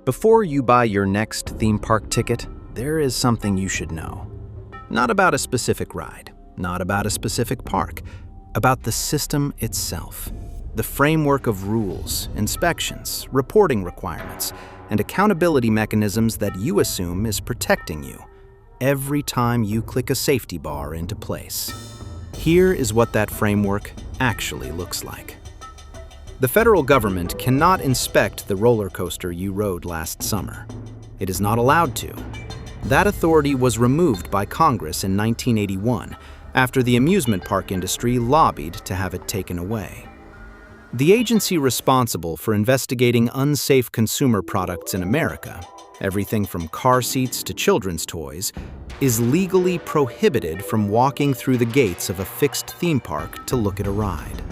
Before you buy your next theme park ticket, there is something you should know. Not about a specific ride, not about a specific park, about the system itself. The framework of rules, inspections, reporting requirements, and accountability mechanisms that you assume is protecting you every time you click a safety bar into place. Here is what that framework actually looks like. The federal government cannot inspect the roller coaster you rode last summer. It is not allowed to. That authority was removed by Congress in 1981 after the amusement park industry lobbied to have it taken away. The agency responsible for investigating unsafe consumer products in America, everything from car seats to children's toys, is legally prohibited from walking through the gates of a fixed theme park to look at a ride.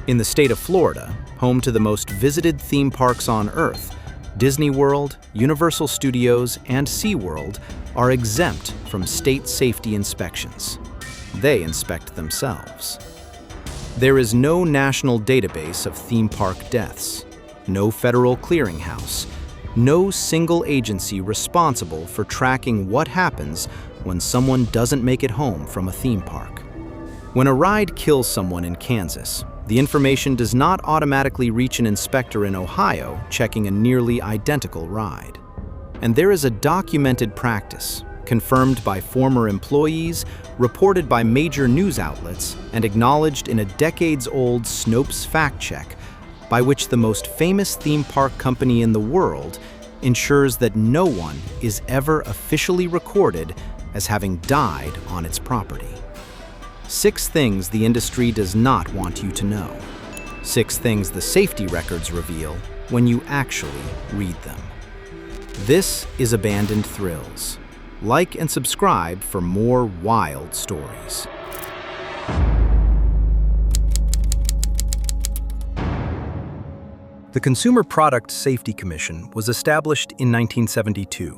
In the state of Florida, home to the most visited theme parks on Earth, Disney World, Universal Studios, and SeaWorld are exempt from state safety inspections. They inspect themselves. There is no national database of theme park deaths, no federal clearinghouse, no single agency responsible for tracking what happens when someone doesn't make it home from a theme park. When a ride kills someone in Kansas, the information does not automatically reach an inspector in Ohio checking a nearly identical ride. And there is a documented practice, confirmed by former employees, reported by major news outlets, and acknowledged in a decades-old Snopes fact check, by which the most famous theme park company in the world ensures that no one is ever officially recorded as having died on its property. 6 things the industry does not want you to know. 6 things the safety records reveal when you actually read them. This is Abandoned Thrills. Like and subscribe for more wild stories. The Consumer Product Safety Commission was established in 1972.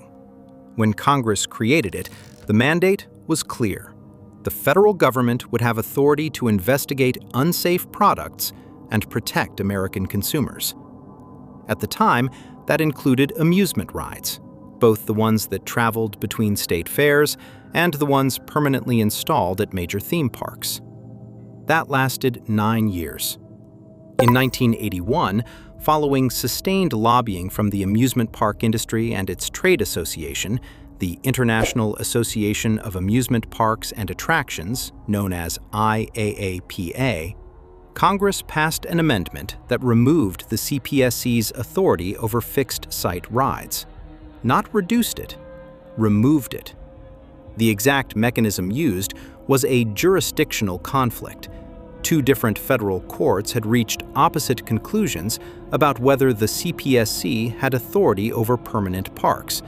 When Congress created it, the mandate was clear. The federal government would have authority to investigate unsafe products and protect American consumers. At the time, that included amusement rides, both the ones that traveled between state fairs and the ones permanently installed at major theme parks. That lasted 9 years. In 1981, following sustained lobbying from the amusement park industry and its trade association, the International Association of Amusement Parks and Attractions, known as IAAPA, Congress passed an amendment that removed the CPSC's authority over fixed-site rides. Not reduced it, removed it. The exact mechanism used was a jurisdictional conflict. 2 different federal courts had reached opposite conclusions about whether the CPSC had authority over permanent parks,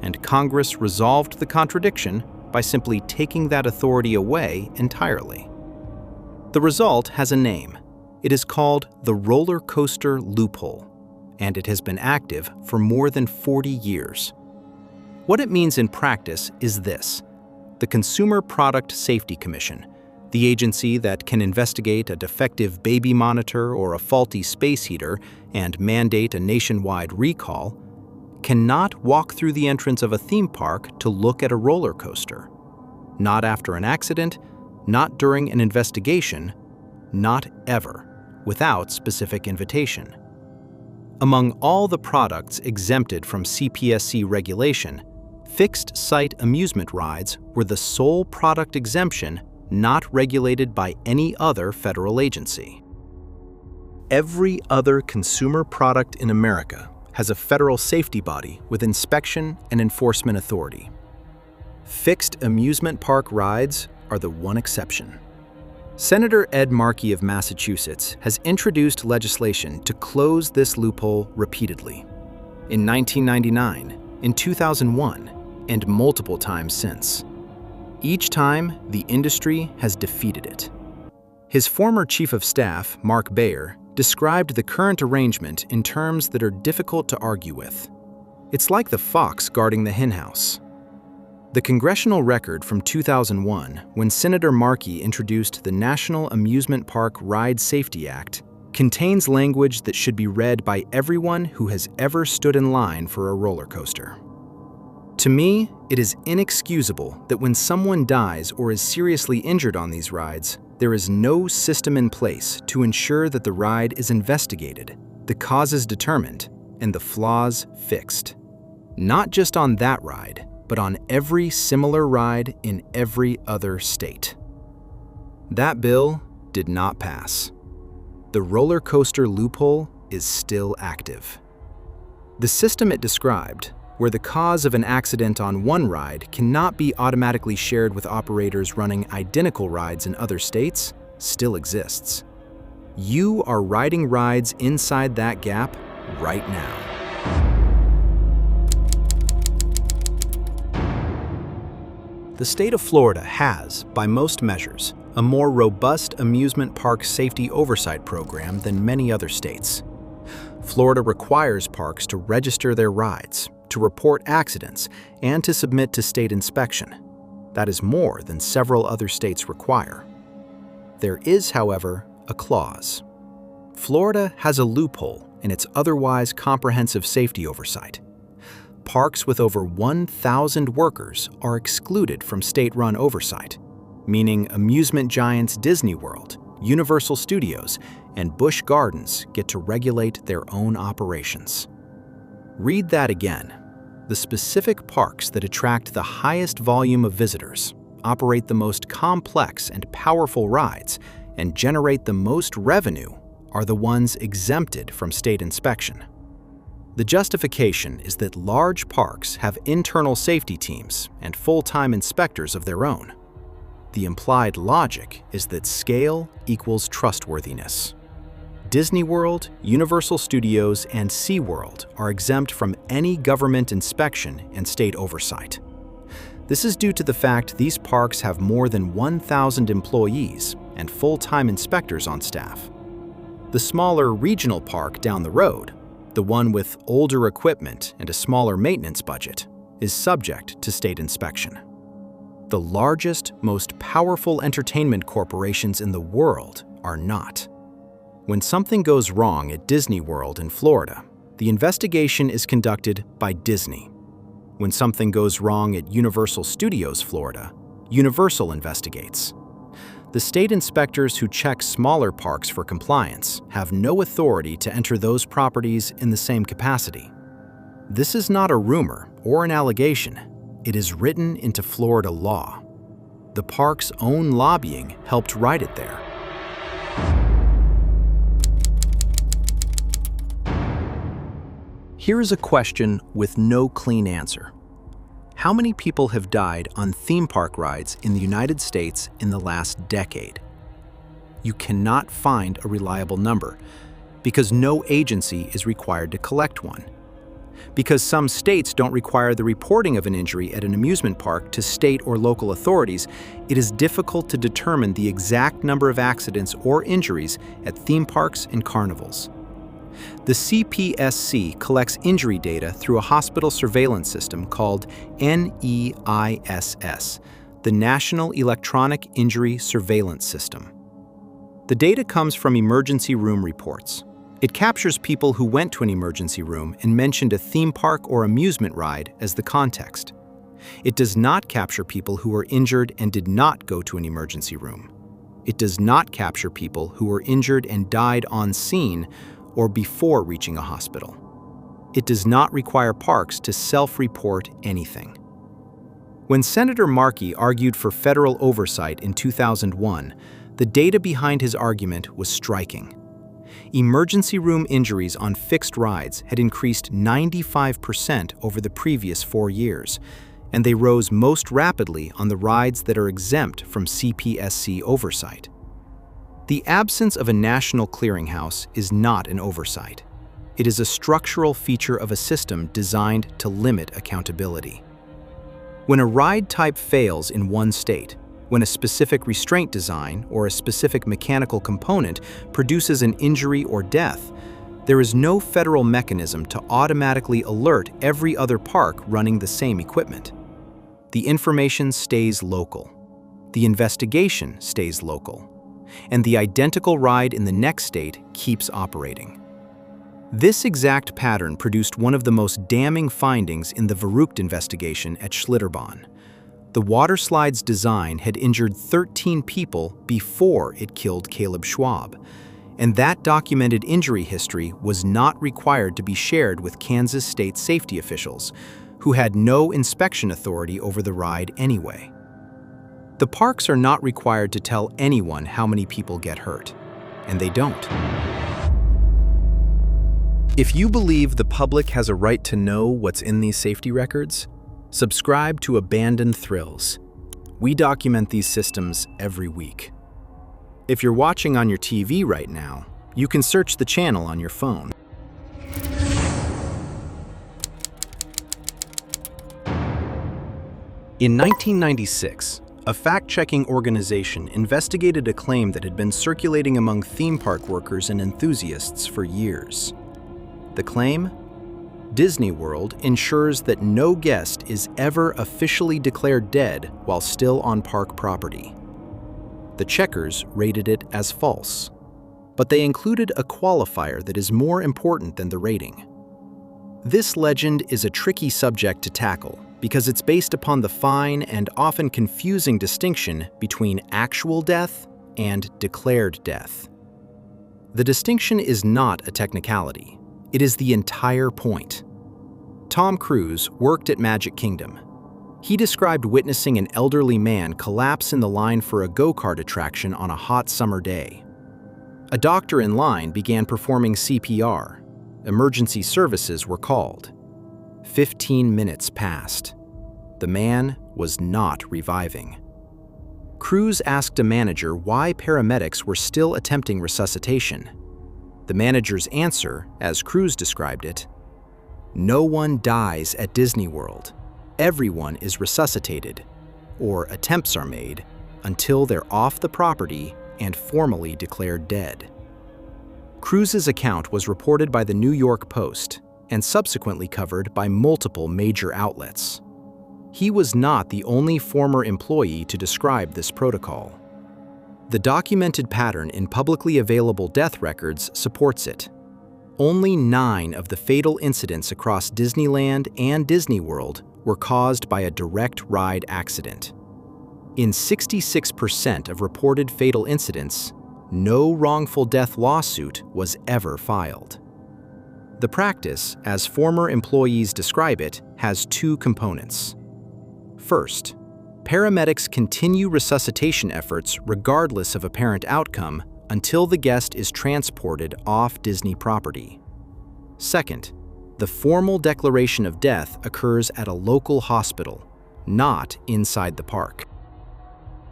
and Congress resolved the contradiction by simply taking that authority away entirely. The result has a name. It is called the Roller Coaster Loophole, and it has been active for more than 40 years. What it means in practice is this: the Consumer Product Safety Commission, the agency that can investigate a defective baby monitor or a faulty space heater and mandate a nationwide recall, cannot walk through the entrance of a theme park to look at a roller coaster. Not after an accident, not during an investigation, not ever, without specific invitation. Among all the products exempted from CPSC regulation, fixed-site amusement rides were the sole product exemption not regulated by any other federal agency. Every other consumer product in America has a federal safety body with inspection and enforcement authority. Fixed amusement park rides are the one exception. Senator Ed Markey of Massachusetts has introduced legislation to close this loophole repeatedly. In 1999, in 2001, and multiple times since. Each time, the industry has defeated it. His former chief of staff, Mark Bayer, described the current arrangement in terms that are difficult to argue with. It's like the fox guarding the henhouse. The congressional record from 2001, when Senator Markey introduced the National Amusement Park Ride Safety Act, contains language that should be read by everyone who has ever stood in line for a roller coaster. To me, it is inexcusable that when someone dies or is seriously injured on these rides, there is no system in place to ensure that the ride is investigated, the causes determined, and the flaws fixed. Not just on that ride, but on every similar ride in every other state. That bill did not pass. The roller coaster loophole is still active. The system it described, where the cause of an accident on one ride cannot be automatically shared with operators running identical rides in other states, still exists. You are riding rides inside that gap right now. The state of Florida has, by most measures, a more robust amusement park safety oversight program than many other states. Florida requires parks to register their rides, to report accidents, and to submit to state inspection. That is more than several other states require. There is, however, a clause. Florida has a loophole in its otherwise comprehensive safety oversight. Parks with over 1,000 workers are excluded from state-run oversight, meaning amusement giants Disney World, Universal Studios, and Busch Gardens get to regulate their own operations. Read that again. The specific parks that attract the highest volume of visitors, operate the most complex and powerful rides, and generate the most revenue are the ones exempted from state inspection. The justification is that large parks have internal safety teams and full-time inspectors of their own. The implied logic is that scale equals trustworthiness. Disney World, Universal Studios, and SeaWorld are exempt from any government inspection and state oversight. This is due to the fact these parks have more than 1,000 employees and full-time inspectors on staff. The smaller regional park down the road, the one with older equipment and a smaller maintenance budget, is subject to state inspection. The largest, most powerful entertainment corporations in the world are not. When something goes wrong at Disney World in Florida, the investigation is conducted by Disney. When something goes wrong at Universal Studios Florida, Universal investigates. The state inspectors who check smaller parks for compliance have no authority to enter those properties in the same capacity. This is not a rumor or an allegation. It is written into Florida law. The park's own lobbying helped write it there. Here is a question with no clean answer. How many people have died on theme park rides in the United States in the last decade? You cannot find a reliable number because no agency is required to collect one. Because some states don't require the reporting of an injury at an amusement park to state or local authorities, it is difficult to determine the exact number of accidents or injuries at theme parks and carnivals. The CPSC collects injury data through a hospital surveillance system called NEISS, the National Electronic Injury Surveillance System. The data comes from emergency room reports. It captures people who went to an emergency room and mentioned a theme park or amusement ride as the context. It does not capture people who were injured and did not go to an emergency room. It does not capture people who were injured and died on scene or before reaching a hospital. It does not require parks to self-report anything. When Senator Markey argued for federal oversight in 2001, the data behind his argument was striking. Emergency room injuries on fixed rides had increased 95% over the previous 4 years, and they rose most rapidly on the rides that are exempt from CPSC oversight. The absence of a national clearinghouse is not an oversight. It is a structural feature of a system designed to limit accountability. When a ride type fails in one state, when a specific restraint design or a specific mechanical component produces an injury or death, there is no federal mechanism to automatically alert every other park running the same equipment. The information stays local. The investigation stays local. And the identical ride in the next state keeps operating. This exact pattern produced one of the most damning findings in the Verrückt investigation at Schlitterbahn. The waterslide's design had injured 13 people before it killed Caleb Schwab, and that documented injury history was not required to be shared with Kansas state safety officials, who had no inspection authority over the ride anyway. The parks are not required to tell anyone how many people get hurt, and they don't. If you believe the public has a right to know what's in these safety records, subscribe to Abandoned Thrills. We document these systems every week. If you're watching on your TV right now, you can search the channel on your phone. In 1996, a fact-checking organization investigated a claim that had been circulating among theme park workers and enthusiasts for years. The claim? Disney World ensures that no guest is ever officially declared dead while still on park property. The checkers rated it as false, but they included a qualifier that is more important than the rating. This legend is a tricky subject to tackle because it's based upon the fine and often confusing distinction between actual death and declared death. The distinction is not a technicality. It is the entire point. Tom Cruise worked at Magic Kingdom. He described witnessing an elderly man collapse in the line for a go-kart attraction on a hot summer day. A doctor in line began performing CPR. Emergency services were called. 15 minutes passed. The man was not reviving. Cruise asked a manager why paramedics were still attempting resuscitation. The manager's answer, as Cruise described it, "No one dies at Disney World. Everyone is resuscitated, or attempts are made, until they're off the property and formally declared dead." Cruise's account was reported by the New York Post and subsequently covered by multiple major outlets. He was not the only former employee to describe this protocol. The documented pattern in publicly available death records supports it. Only 9 of the fatal incidents across Disneyland and Disney World were caused by a direct ride accident. In 66% of reported fatal incidents, no wrongful death lawsuit was ever filed. The practice, as former employees describe it, has 2 components. First, paramedics continue resuscitation efforts regardless of apparent outcome until the guest is transported off Disney property. Second, the formal declaration of death occurs at a local hospital, not inside the park.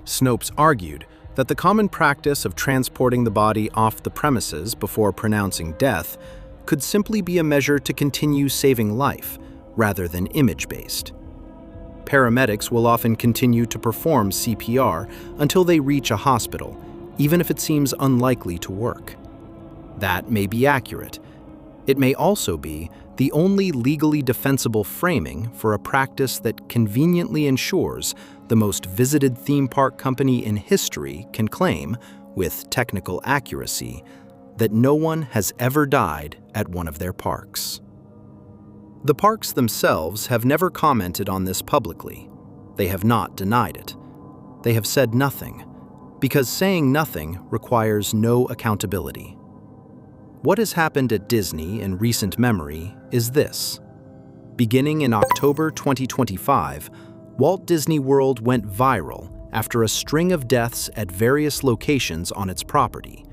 Snopes argued that the common practice of transporting the body off the premises before pronouncing death could simply be a measure to continue saving life, rather than image-based. Paramedics will often continue to perform CPR until they reach a hospital, even if it seems unlikely to work. That may be accurate. It may also be the only legally defensible framing for a practice that conveniently ensures the most visited theme park company in history can claim, with technical accuracy, that no one has ever died at one of their parks. The parks themselves have never commented on this publicly. They have not denied it. They have said nothing, because saying nothing requires no accountability. What has happened at Disney in recent memory is this. Beginning in October 2025, Walt Disney World went viral after a string of deaths at various locations on its property,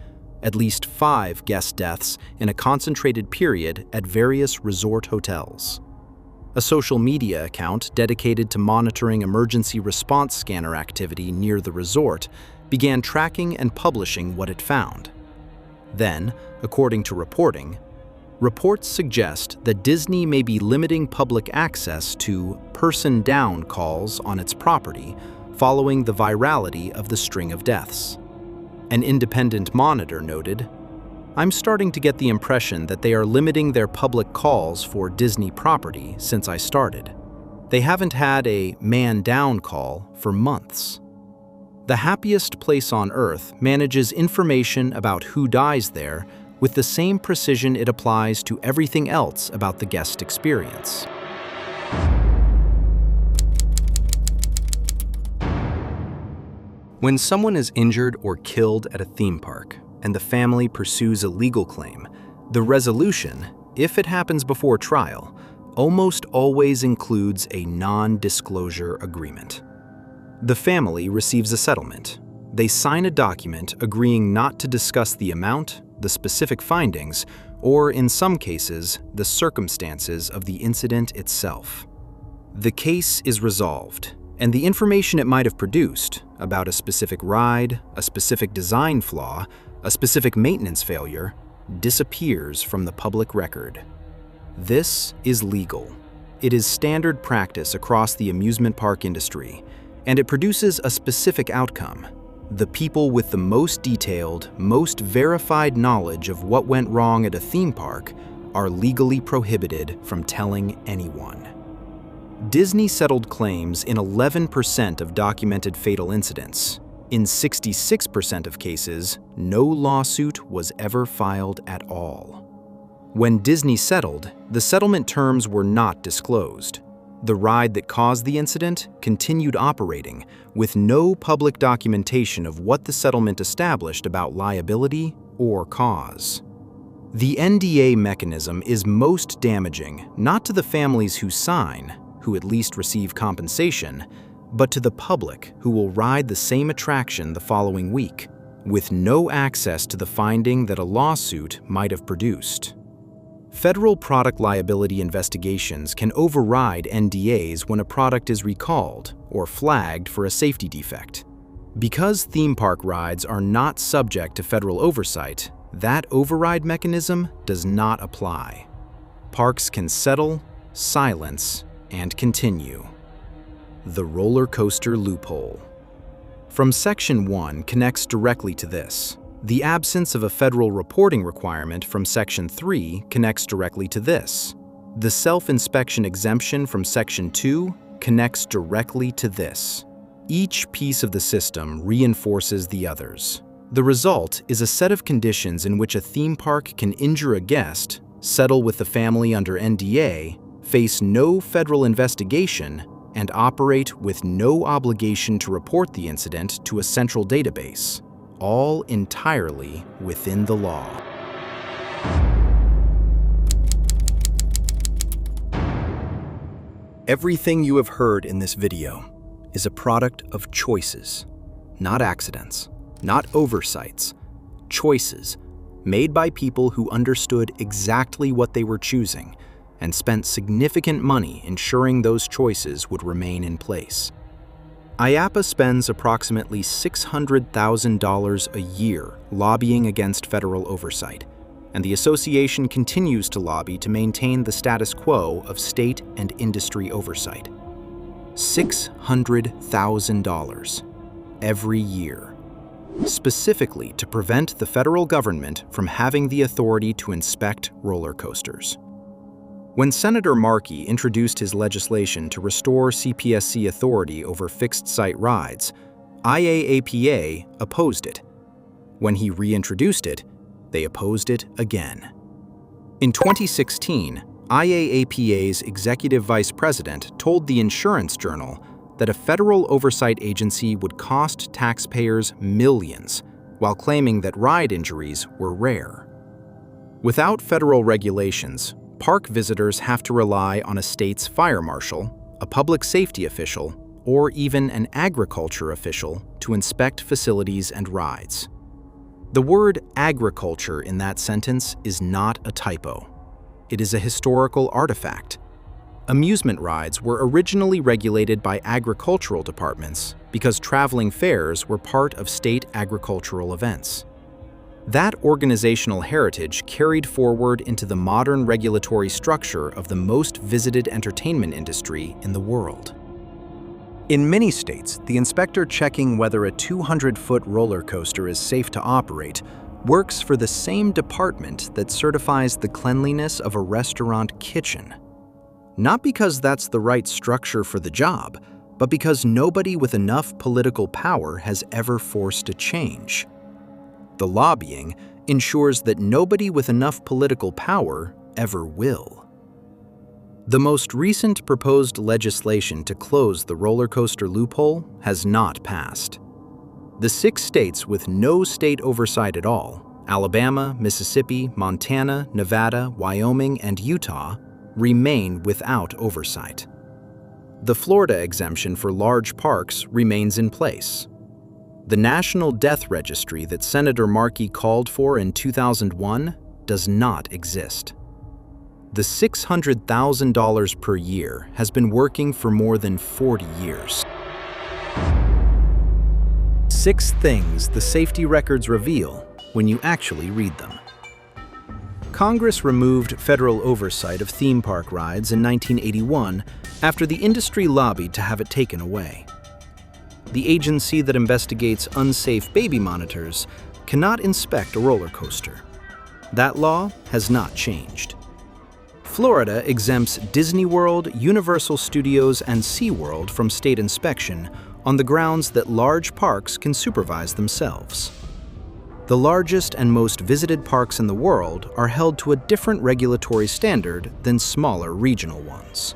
at least 5 guest deaths in a concentrated period at various resort hotels. A social media account dedicated to monitoring emergency response scanner activity near the resort began tracking and publishing what it found. Then, according to reporting, reports suggest that Disney may be limiting public access to person-down calls on its property following the virality of the string of deaths. An independent monitor noted, "I'm starting to get the impression that they are limiting their public calls for Disney property since I started. They haven't had a man-down call for months." The Happiest Place on Earth manages information about who dies there with the same precision it applies to everything else about the guest experience. When someone is injured or killed at a theme park, and the family pursues a legal claim, the resolution, if it happens before trial, almost always includes a non-disclosure agreement. The family receives a settlement. They sign a document agreeing not to discuss the amount, the specific findings, or in some cases, the circumstances of the incident itself. The case is resolved, and the information it might have produced about a specific ride, a specific design flaw, a specific maintenance failure, disappears from the public record. This is legal. It is standard practice across the amusement park industry, and it produces a specific outcome. The people with the most detailed, most verified knowledge of what went wrong at a theme park are legally prohibited from telling anyone. Disney settled claims in 11% of documented fatal incidents. In 66% of cases, no lawsuit was ever filed at all. When Disney settled, the settlement terms were not disclosed. The ride that caused the incident continued operating, with no public documentation of what the settlement established about liability or cause. The NDA mechanism is most damaging not to the families who sign, who at least receive compensation, but to the public who will ride the same attraction the following week, with no access to the finding that a lawsuit might have produced. Federal product liability investigations can override NDAs when a product is recalled or flagged for a safety defect. Because theme park rides are not subject to federal oversight, that override mechanism does not apply. Parks can settle, silence, and continue. The Roller Coaster Loophole. From Section 1 connects directly to this. The absence of a federal reporting requirement from Section 3 connects directly to this. The self-inspection exemption from Section 2 connects directly to this. Each piece of the system reinforces the others. The result is a set of conditions in which a theme park can injure a guest, settle with the family under NDA, face no federal investigation, and operate with no obligation to report the incident to a central database, all entirely within the law. Everything you have heard in this video is a product of choices, not accidents, not oversights, choices made by people who understood exactly what they were choosing and spent significant money ensuring those choices would remain in place. IAAPA spends approximately $600,000 a year lobbying against federal oversight, and the association continues to lobby to maintain the status quo of state and industry oversight. $600,000 every year, specifically to prevent the federal government from having the authority to inspect roller coasters. When Senator Markey introduced his legislation to restore CPSC authority over fixed-site rides, IAAPA opposed it. When he reintroduced it, they opposed it again. In 2016, IAAPA's executive vice president told the Insurance Journal that a federal oversight agency would cost taxpayers millions, while claiming that ride injuries were rare. Without federal regulations, park visitors have to rely on a state's fire marshal, a public safety official, or even an agriculture official to inspect facilities and rides. The word agriculture in that sentence is not a typo. It is a historical artifact. Amusement rides were originally regulated by agricultural departments because traveling fairs were part of state agricultural events. That organizational heritage carried forward into the modern regulatory structure of the most visited entertainment industry in the world. In many states, the inspector checking whether a 200-foot roller coaster is safe to operate works for the same department that certifies the cleanliness of a restaurant kitchen. Not because that's the right structure for the job, but because nobody with enough political power has ever forced a change. The lobbying ensures that nobody with enough political power ever will. The most recent proposed legislation to close the roller coaster loophole has not passed. The 6 states with no state oversight at all, Alabama, Mississippi, Montana, Nevada, Wyoming, and Utah, remain without oversight. The Florida exemption for large parks remains in place. The National Death Registry that Senator Markey called for in 2001 does not exist. The $600,000 per year has been working for more than 40 years. 6 things the safety records reveal when you actually read them. Congress removed federal oversight of theme park rides in 1981 after the industry lobbied to have it taken away. The agency that investigates unsafe baby monitors cannot inspect a roller coaster. That law has not changed. Florida exempts Disney World, Universal Studios, and SeaWorld from state inspection on the grounds that large parks can supervise themselves. The largest and most visited parks in the world are held to a different regulatory standard than smaller regional ones.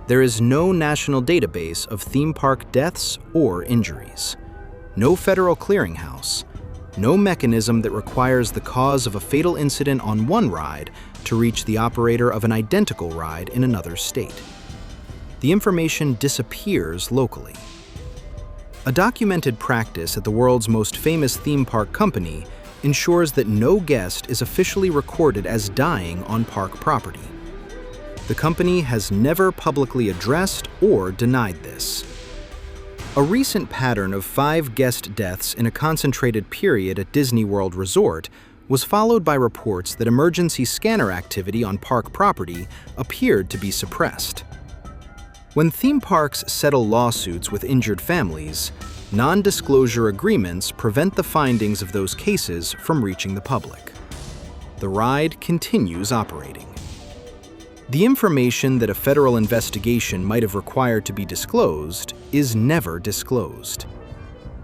There is no national database of theme park deaths or injuries, no federal clearinghouse, no mechanism that requires the cause of a fatal incident on one ride to reach the operator of an identical ride in another state. The information disappears locally. A documented practice at the world's most famous theme park company ensures that no guest is officially recorded as dying on park property. The company has never publicly addressed or denied this. A recent pattern of 5 guest deaths in a concentrated period at Disney World Resort was followed by reports that emergency scanner activity on park property appeared to be suppressed. When theme parks settle lawsuits with injured families, non-disclosure agreements prevent the findings of those cases from reaching the public. The ride continues operating. The information that a federal investigation might have required to be disclosed is never disclosed.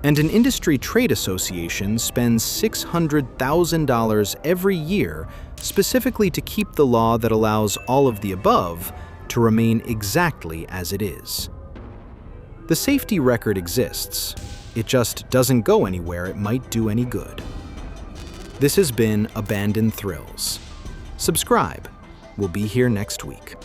And an industry trade association spends $600,000 every year specifically to keep the law that allows all of the above to remain exactly as it is. The safety record exists. It just doesn't go anywhere it might do any good. This has been Abandoned Thrills. Subscribe. We'll be here next week.